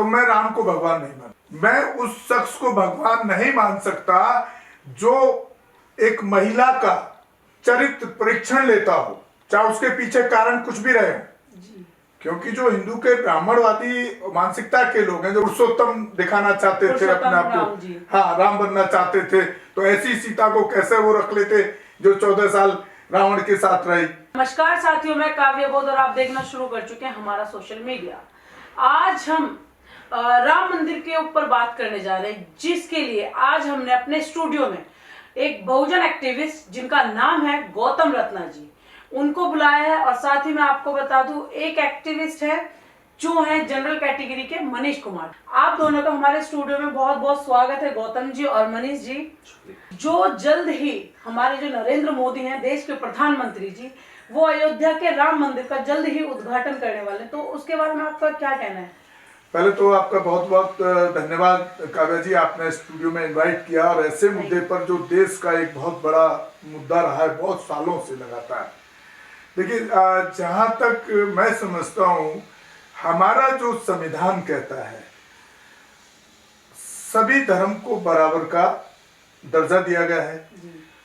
तो मैं राम को भगवान नहीं मान, मैं उस शख्स को भगवान नहीं मान सकता जो एक महिला का चरित्र परीक्षण लेता हो, चाहे उसके पीछे कारण कुछ भी रहे। क्योंकि जो हिंदू के ब्राह्मणवादी मानसिकता के लोग हैं, जो पुरुषोत्तम दिखाना चाहते थे अपने आप को, हाँ राम बनना चाहते थे, तो ऐसी सीता को कैसे वो रख लेते जो 14 साल रावण के साथ रही। नमस्कार साथियों, मैं काव्य बोध और आप देखना शुरू कर चुके हैं हमारा सोशल मीडिया। आज हम राम मंदिर के ऊपर बात करने जा रहे हैं, जिसके लिए आज हमने अपने स्टूडियो में एक बहुजन एक्टिविस्ट जिनका नाम है गौतम रत्ना जी, उनको बुलाया है। और साथ ही मैं आपको बता दूं, एक एक्टिविस्ट है जो है जनरल कैटेगरी के मनीष कुमार। आप दोनों का हमारे स्टूडियो में बहुत बहुत स्वागत है, गौतम जी और मनीष जी, जो जल्द ही हमारे जो नरेंद्र मोदी हैं, देश के प्रधानमंत्री जी, वो अयोध्या के राम मंदिर का जल्द ही उद्घाटन करने वाले। तो उसके बारे में आपका क्या कहना है? पहले तो आपका बहुत बहुत धन्यवाद काव्या जी, आपने स्टूडियो में इनवाइट किया और ऐसे मुद्दे पर जो देश का एक बहुत बड़ा मुद्दा रहा है बहुत सालों से लगातार। देखिए, जहां तक मैं समझता हूं, हमारा जो संविधान कहता है सभी धर्म को बराबर का दर्जा दिया गया है,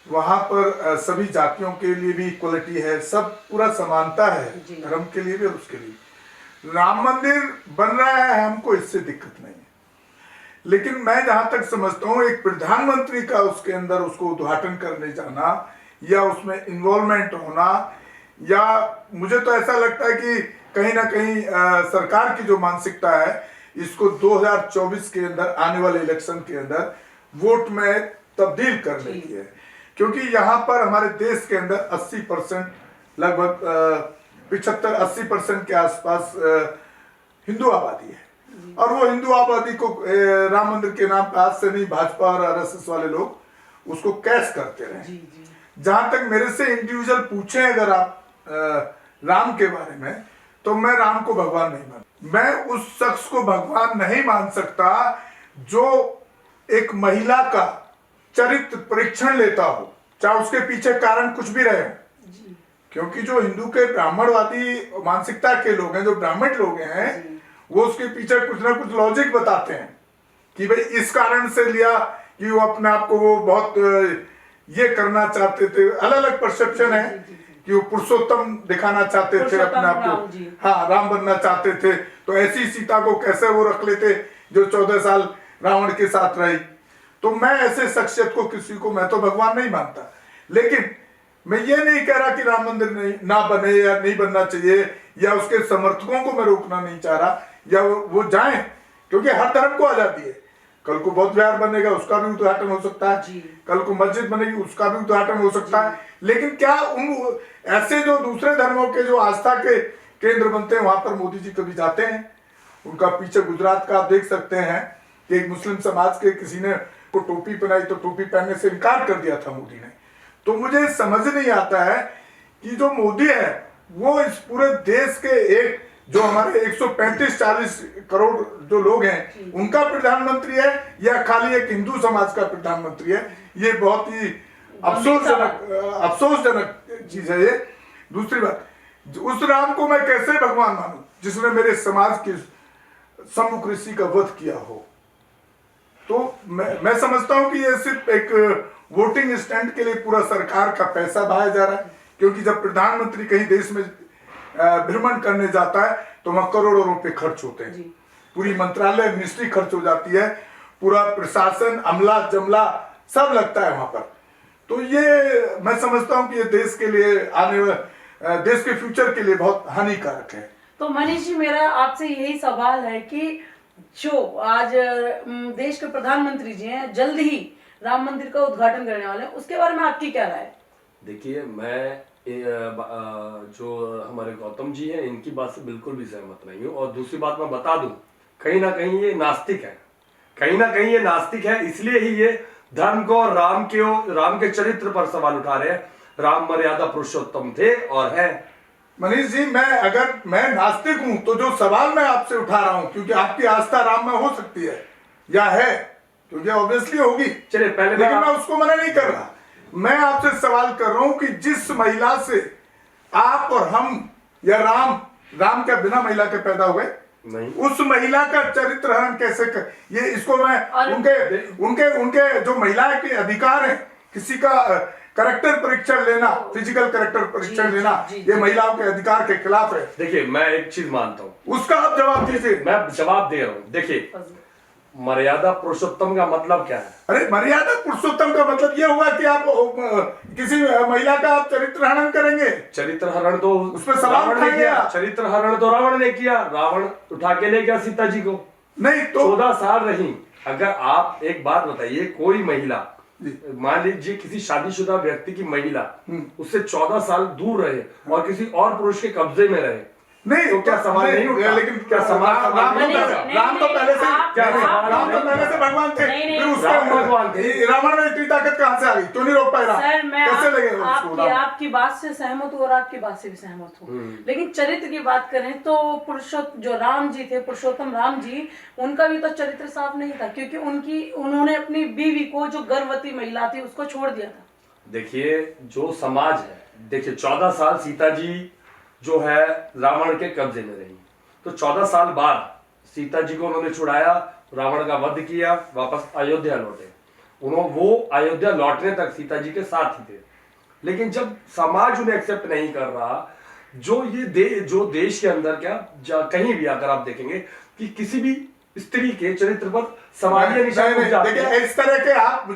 वहां पर सभी जातियों के लिए भी इक्वलिटी है, सब पूरा समानता है, धर्म के लिए भी और उसके लिए। राम मंदिर बन रहा है, हमको इससे दिक्कत नहीं है, लेकिन मैं जहां तक समझता हूं एक प्रधानमंत्री का उसके अंदर उसको उद्घाटन करने जाना या उसमें इन्वॉल्वमेंट होना, या मुझे तो ऐसा लगता है कि कहीं ना कहीं सरकार की जो मानसिकता है इसको 2024 के अंदर आने वाले इलेक्शन के अंदर वोट में तब्दील करने की है। क्योंकि यहाँ पर हमारे देश के अंदर 80% लगभग 75-80% के आसपास हिंदू आबादी है, और वो हिंदू आबादी को राम मंदिर के नाम पर आज से नहीं, भाजपा और आरएसएस वाले लोग उसको कैश करते रहे। जहां तक मेरे से इंडिविजुअल पूछे अगर आप राम के बारे में, तो मैं राम को भगवान नहीं मान, मैं उस शख्स को भगवान नहीं मान सकता जो एक महिला का चरित्र परीक्षण लेता हो, चाहे उसके पीछे कारण कुछ भी रहे। क्योंकि जो हिंदू के ब्राह्मणवादी मानसिकता के लोग हैं, जो ब्राह्मण लोग हैं, वो उसके पीछे कुछ ना कुछ लॉजिक बताते हैं कि भाई इस कारण से लिया कि वो अपने आप को वो बहुत ये करना चाहते थे। अलग अलग परसेप्शन है कि वो पुरुषोत्तम दिखाना चाहते थे अपने आप को, हाँ राम बनना चाहते थे, तो ऐसी सीता को कैसे वो रख लेते जो 14 साल रावण के साथ रही। तो मैं ऐसे शख्सियत को, किसी को मैं तो भगवान नहीं मानता, लेकिन मैं ये नहीं कह रहा कि राम मंदिर नहीं ना बने या नहीं बनना चाहिए, या उसके समर्थकों को मैं रोकना नहीं चाह रहा, या वो जाएं, क्योंकि हर धर्म को आजादी है। कल को बौद्ध विहार बनेगा, उसका भी उद्घाटन हो सकता है, कल को मस्जिद बनेगी, उसका भी उद्घाटन हो सकता है। लेकिन क्या उन ऐसे जो दूसरे धर्मों के जो आस्था के केंद्र बनते हैं, वहां पर मोदी जी कभी जाते हैं? उनका पीछे गुजरात का आप देख सकते हैं कि एक मुस्लिम समाज के किसी ने को टोपी पहनाई तो टोपी पहनने से इनकार कर दिया था मोदी ने। तो मुझे समझ नहीं आता है कि जो मोदी है वो इस पूरे देश के एक जो हमारे 135-40 करोड़ जो लोग हैं उनका प्रधानमंत्री है, या खाली एक हिंदू समाज का प्रधानमंत्री है। ये बहुत ही अफसोसजनक चीज है ये। दूसरी बात, उस राम को मैं कैसे भगवान मानूं जिसने मेरे समाज के सम्मुख ऋषि का वध किया हो? तो मैं समझता हूं कि ये सिर्फ एक वोटिंग स्टैंड के लिए पूरा सरकार का पैसा बहाया जा रहा है। क्योंकि जब प्रधानमंत्री कहीं देश में भ्रमण करने जाता है तो वहां करोड़ों रुपए खर्च होते हैं, पूरी मंत्रालय मिनिस्ट्री खर्च हो जाती है, पूरा प्रशासन अमला जमला सब लगता है वहां पर। तो ये मैं समझता हूं कि ये देश के लिए देश के फ्यूचर के लिए बहुत हानिकारक है। तो मनीष जी, मेरा आपसे यही सवाल है कि जो आज देश के प्रधानमंत्री जी हैं, जल्द ही राम मंदिर का उद्घाटन करने वाले हैं, उसके बारे में आपकी क्या राय है? देखिए, मैं जो हमारे गौतम जी हैं इनकी बात से बिल्कुल भी सहमत नहीं हूँ। और दूसरी बात मैं बता दूं, कहीं ना कहीं ये नास्तिक है, कहीं ना कहीं ये नास्तिक है, इसलिए ही ये धर्म को और राम के चरित्र पर सवाल उठा रहे हैं। राम मर्यादा पुरुषोत्तम थे और है। मनीष जी, अगर मैं नास्तिक हूं तो जो सवाल मैं आपसे उठा रहा हूं, क्योंकि आपकी आस्था राम में हो सकती है या है, क्योंकि ऑब्वियसली होगी, चलिए पहले, लेकिन मैं उसको मना नहीं कर रहा। मैं आपसे सवाल कर रहा हूं कि जिस महिला से आप और हम या राम क्या बिना महिला के पैदा हुए? नहीं। उस महिला का चरित्र हनन कैसे कर, ये इसको मैं और उनके जो महिलाएं के अधिकार है, किसी का करेक्टर परीक्षण लेना, फिजिकल करेक्टर परीक्षण लेना, ये महिलाओं के अधिकार के खिलाफ है। देखिए मैं एक चीज मानता हूँ, उसका आप जवाब दीजिए। मैं जवाब दे रहा हूँ। देखिए मर्यादा पुरुषोत्तम का मतलब क्या है? अरे मर्यादा पुरुषोत्तम का मतलब ये हुआ कि आप किसी महिला का आप चरित्र हनन करेंगे। चरित्र हरण तो उसमें सवाल रावण ने उठाया किया, गया। चरित्र हरण तो रावण ने किया, रावण उठा के ले गया सीता जी को, नहीं तो 14 साल रही। अगर आप एक बात बताइए, कोई महिला, मान लीजिए किसी शादीशुदा व्यक्ति की महिला उससे 14 साल दूर रहे और किसी और पुरुष के कब्जे में रहे, नहीं तो क्या सवाल नहीं उठा? लेकिन क्या सवाल राम तो पहले से भगवान थे, फिर उसके रावण में इतनी ताकत कहां से आ गई? क्यों नहीं रोक पाए? सर मैं कैसे लगे? आपकी बात से सहमत हूँ और आपकी बात से भी सहमत हूँ, लेकिन चरित्र की बात करें तो पुरुषोत्तम जो राम जी थे, पुरुषोत्तम राम जी, उनका भी तो चरित्र साफ नहीं था, क्योंकि उन्होंने अपनी बीवी को, जो गर्भवती महिला थी, उसको छोड़ दिया था। देखिए जो समाज है, देखिए 14 साल सीता जी जो है रावण के कब्जे में रही, तो 14 साल बाद सीता जी को उन्होंने छुड़ाया, रावण का वध किया, वापस अयोध्या लौटे। वो अयोध्या लौटने तक सीता जी के साथ ही थे। लेकिन जब समाज उन्हें एक्सेप्ट नहीं कर रहा, जो देश के अंदर कहीं भी अगर आप देखेंगे कि किसी भी स्त्री के चरित्र पर समाजीय निशान उठ जाते हैं। देखिए इस तरह के आप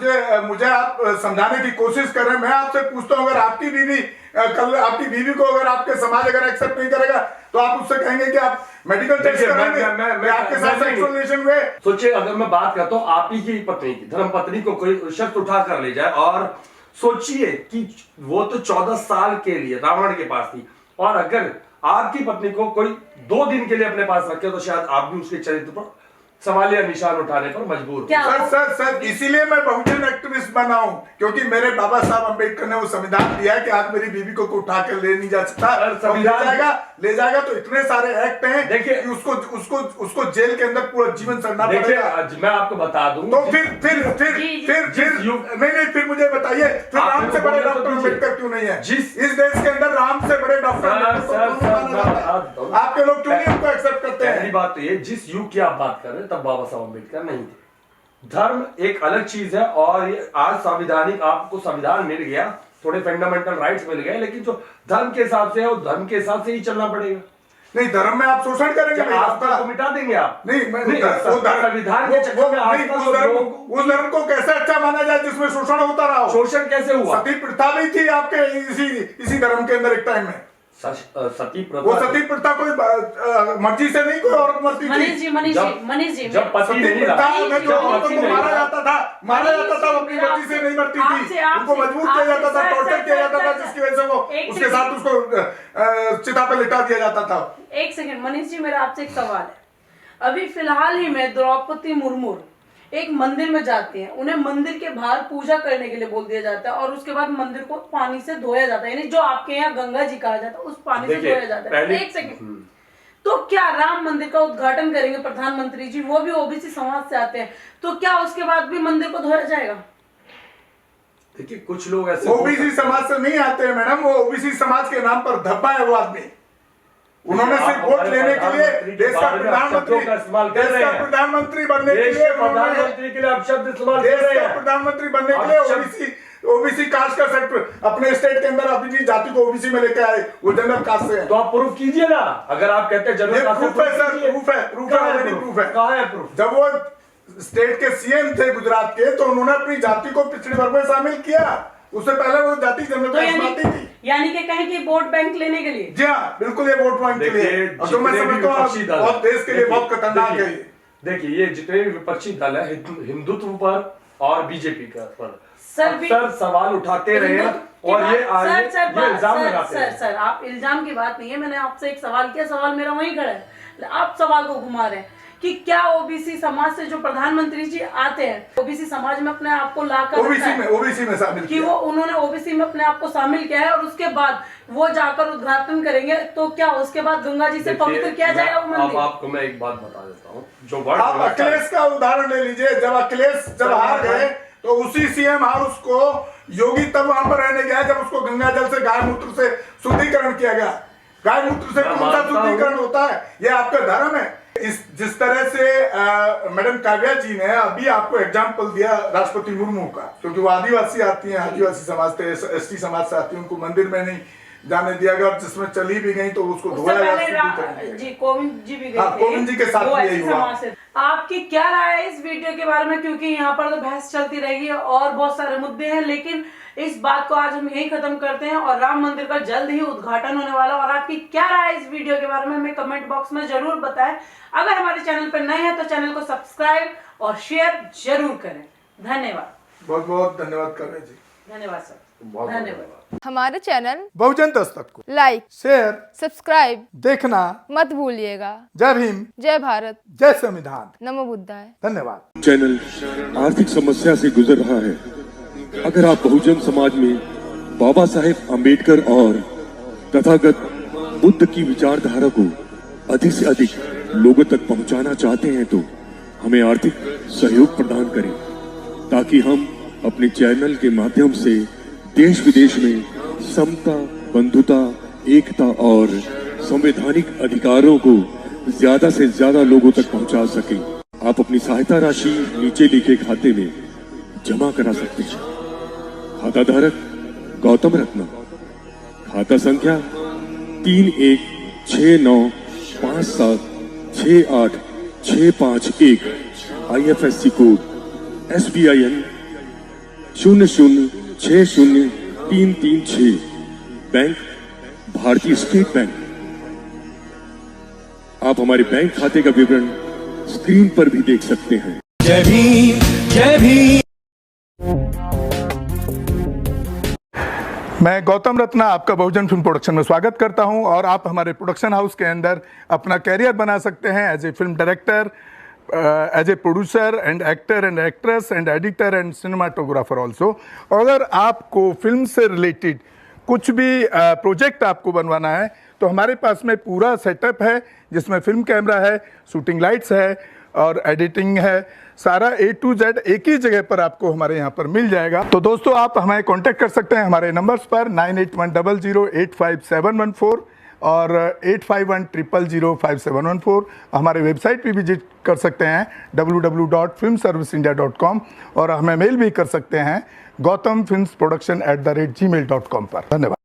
मुझे आप समझाने की कोशिश कर रहे हैं। मैं आपसे पूछता हूँ, अगर आपकी बीवी कल आपकी बीवी को अगर आपके समाज अगर एक्सेप्ट नहीं करेगा तो आप उससे कहेंगे कि आप मेडिकल टेस्ट कराएंगे, आपके साथ सेक्सुअल रिलेशन हुए। सोचिए अगर मैं बात करता हूँ आप ही की पत्नी की, धर्म पत्नी को कोई शख्स उठा कर ले जाए, और सोचिए कि वो तो 14 साल के लिए रावण के पास थी, और अगर आपकी पत्नी को कोई 2 दिन के लिए अपने पास रखे तो शायद आप भी उसके चरित्र पर सवालिया निशान उठाने पर मजबूर। सर इसीलिए मैं बहुजन एक्टिविस्ट बना हूं, क्योंकि मेरे बाबा साहब अम्बेडकर ने वो संविधान दिया है कि आप मेरी बीवी को उठा कर ले नहीं जा सकता। ले जाएगा तो इतने सारे एक्ट हैं, देखिए उसको जेल के अंदर पूरा जीवन सरना पड़ेगा। मैं आपको बता दूं तो फिर मुझे बताइए, फिर राम से बड़े डॉक्टर अम्बेडकर क्यों नहीं है? इस देश के अंदर राम से बड़े डॉक्टर आपके लोग क्यों नहीं उनको एक्सेप्ट करते हैं? पहली बात तो ये, जिस युग की आप बात कर रहे हैं तब बाबा साहब अम्बेडकर नहीं थे। धर्म एक अलग चीज है, और ये आज संवैधानिक आपको संविधान मिल गया, थोड़े फंडामेंटल राइट्स मिल गए, लेकिन जो धर्म के हिसाब से है वो धर्म के हिसाब से ही चलना पड़ेगा। नहीं, धर्म में आप शोषण करेंगे, आस्था को मिटा देंगे आप। नहीं, संविधान के चक्कर में उस धर्म को कैसे अच्छा माना जाए जिसमें शोषण होता रहा? शोषण कैसे हुआ? सती प्रथा भी थी आपके इसी धर्म के अंदर एक टाइम में। सती प्रथा, वो सती प्रथा कोई मर्जी से नहीं, कोई और मर्जी थी। मनीष जी जब पति नहीं रहा, जो औरतों को मारा जाता था वो अपनी मर्जी से नहीं मरती थी, उनको मजबूर किया जाता था, टॉर्चर किया जाता था, जिसकी वजह से वो उसके साथ उसको चिता पे लिटा दिया जाता था। एक सेकंड मनीष जी, मेरा आपसे एक सवाल है। अभी फिलहाल ही में द्रौपदी मुर्मू एक मंदिर में जाती हैं, उन्हें मंदिर के बाहर पूजा करने के लिए बोल दिया जाता है, और उसके बाद मंदिर को पानी से धोया जाता है, यानी जो आपके यहाँ गंगा जी कहा जाता है उस पानी से धोया जाता है। एक सेकंड, तो क्या राम मंदिर का उद्घाटन करेंगे प्रधानमंत्री जी, वो भी ओबीसी समाज से आते हैं, तो क्या उसके बाद भी मंदिर को धोया जाएगा? देखिए कुछ लोग ऐसे ओबीसी समाज से नहीं आते हैं मैडम, वो ओबीसी समाज के नाम पर धब्बा है वो आदमी। उन्होंने सिर्फ वोट लेने के लिए देश का प्रधानमंत्री बनने के लिए, प्रधानमंत्री के लिए आप शब्द इस्तेमाल कर रहे हैं। प्रधानमंत्री बनने के लिए ओबीसी कास्ट का सेक्टर अपने स्टेट के अंदर अपनी जाति को ओबीसी में लेके आए, वो जनरल कास्ट से है। तो आप प्रूफ कीजिए ना, अगर आप कहते हैं जनरल कास्ट प्रूफ है सर, प्रूफ है। कहाँ है प्रूफ? जब वो स्टेट के सीएम थे गुजरात के, तो उन्होंने अपनी जाति को पिछड़े वर्ग में शामिल किया, उससे पहले वो जाति जनरल कास्ट में आती थी। यानी कि कहें कि वोट बैंक लेने के लिए? जी हाँ, बिल्कुल, ये वोट बैंक के लिए, और जो मैं समझता हूँ बहुत देश के लिए बहुत खतरनाक है। देखिए ये जितने भी विपक्षी दल है हिंदुत्व पर और बीजेपी पर सर सवाल उठाते रहे हैं, और ये इल्जाम लगाते हैं। सर आप इल्जाम की बात नहीं है, मैंने आपसे एक सवाल किया, सवाल मेरा वहीं खड़ा है, आप सवाल को घुमा रहे हैं कि क्या ओबीसी समाज से जो प्रधानमंत्री जी आते हैं, ओबीसी समाज में अपने आप को लाकर ओबीसी में शामिल कि वो उन्होंने ओबीसी में अपने आप को शामिल किया है, और उसके बाद वो जाकर उद्घाटन करेंगे, तो क्या उसके बाद गंगा जी से पवित्र किया जाएगा वो मंदिर? आपको मैं एक बात बता देता हूँ, जो वर्ड आप अखिलेश का उदाहरण ले लीजिए। जब अखिलेश हार गए तो उसी सीएम हाउस को योगी तब वहां पर रहने गया जब उसको गंगा जल से, गाय मूत्र से शुद्धिकरण किया गया। गाय मूत्र से कौन सा शुद्धिकरण होता है? ये आपका धर्म है। जिस तरह से मैडम काव्या जी ने अभी आपको एग्जाम्पल दिया राष्ट्रपति मुर्मू का, क्योंकि वो आदिवासी आती हैं, आदिवासी समाज से, एसटी समाज से आती हैं, उनको मंदिर में नहीं जाने दिया गया, और जिसमें चली भी गई तो उसको जी कोविंद जी भी गए थे, कोविंद जी के साथ भी यही हुआ। आपकी क्या राय है इस वीडियो के बारे में, क्योंकि यहाँ पर तो बहस चलती रहेगी और बहुत सारे मुद्दे हैं, लेकिन इस बात को आज हम यही खत्म करते हैं और राम मंदिर का जल्द ही उद्घाटन होने वाला। और आपकी क्या राय है इस वीडियो के बारे में हमें कमेंट बॉक्स में जरूर बताएं। अगर हमारे चैनल पर नए हैं तो चैनल को सब्सक्राइब और शेयर जरूर करें। धन्यवाद, बहुत बहुत धन्यवाद काव्या जी। धन्यवाद सर, धन्यवाद। हमारे चैनल बहुजन दस्तक को लाइक, शेयर, सब्सक्राइब देखना मत भूलिएगा। जय भीम, जय भारत, जय संविधान, नमो बुद्धाय। धन्यवाद। चैनल आर्थिक समस्या से गुजर रहा है। अगर आप बहुजन समाज में बाबा साहेब अम्बेडकर और तथागत बुद्ध की विचारधारा को अधिक से अधिक लोगों तक पहुंचाना चाहते हैं तो हमें आर्थिक सहयोग प्रदान करें, ताकि हम अपने चैनल के माध्यम से देश विदेश में समता, बंधुता, एकता और संवैधानिक अधिकारों को ज्यादा से ज्यादा लोगों तक पहुंचा सकें। आप अपनी सहायता राशि नीचे लिखे खाते में जमा करा सकते हैं। खाता धारक गौतम रत्ना, खाता संख्या 316957686551, IFSC कोड SBIN 0060336, बैंक भारतीय स्टेट बैंक। आप हमारे बैंक खाते का विवरण स्क्रीन पर भी देख सकते हैं। जय भीम, जय भीम। मैं गौतम रत्ना आपका बहुजन फिल्म प्रोडक्शन में स्वागत करता हूं, और आप हमारे प्रोडक्शन हाउस के अंदर अपना कैरियर बना सकते हैं as a film director, as a producer and actor and actress and editor and cinematographer also. अगर आपको फिल्म से रिलेटेड कुछ भी प्रोजेक्ट आपको बनवाना है तो हमारे पास में पूरा सेटअप है, जिसमें फिल्म कैमरा है, शूटिंग लाइट्स है और एडिटिंग है। सारा A to Z एक ही जगह पर आपको हमारे यहाँ पर मिल जाएगा। तो दोस्तों आप हमें कांटेक्ट कर सकते हैं हमारे नंबर्स पर 9810085714 और 8510005714। हमारे वेबसाइट पे विजिट कर सकते हैं www.filmserviceindia.com, और हमें मेल भी कर सकते हैं gautamfilmsproduction@gmail.com पर। धन्यवाद।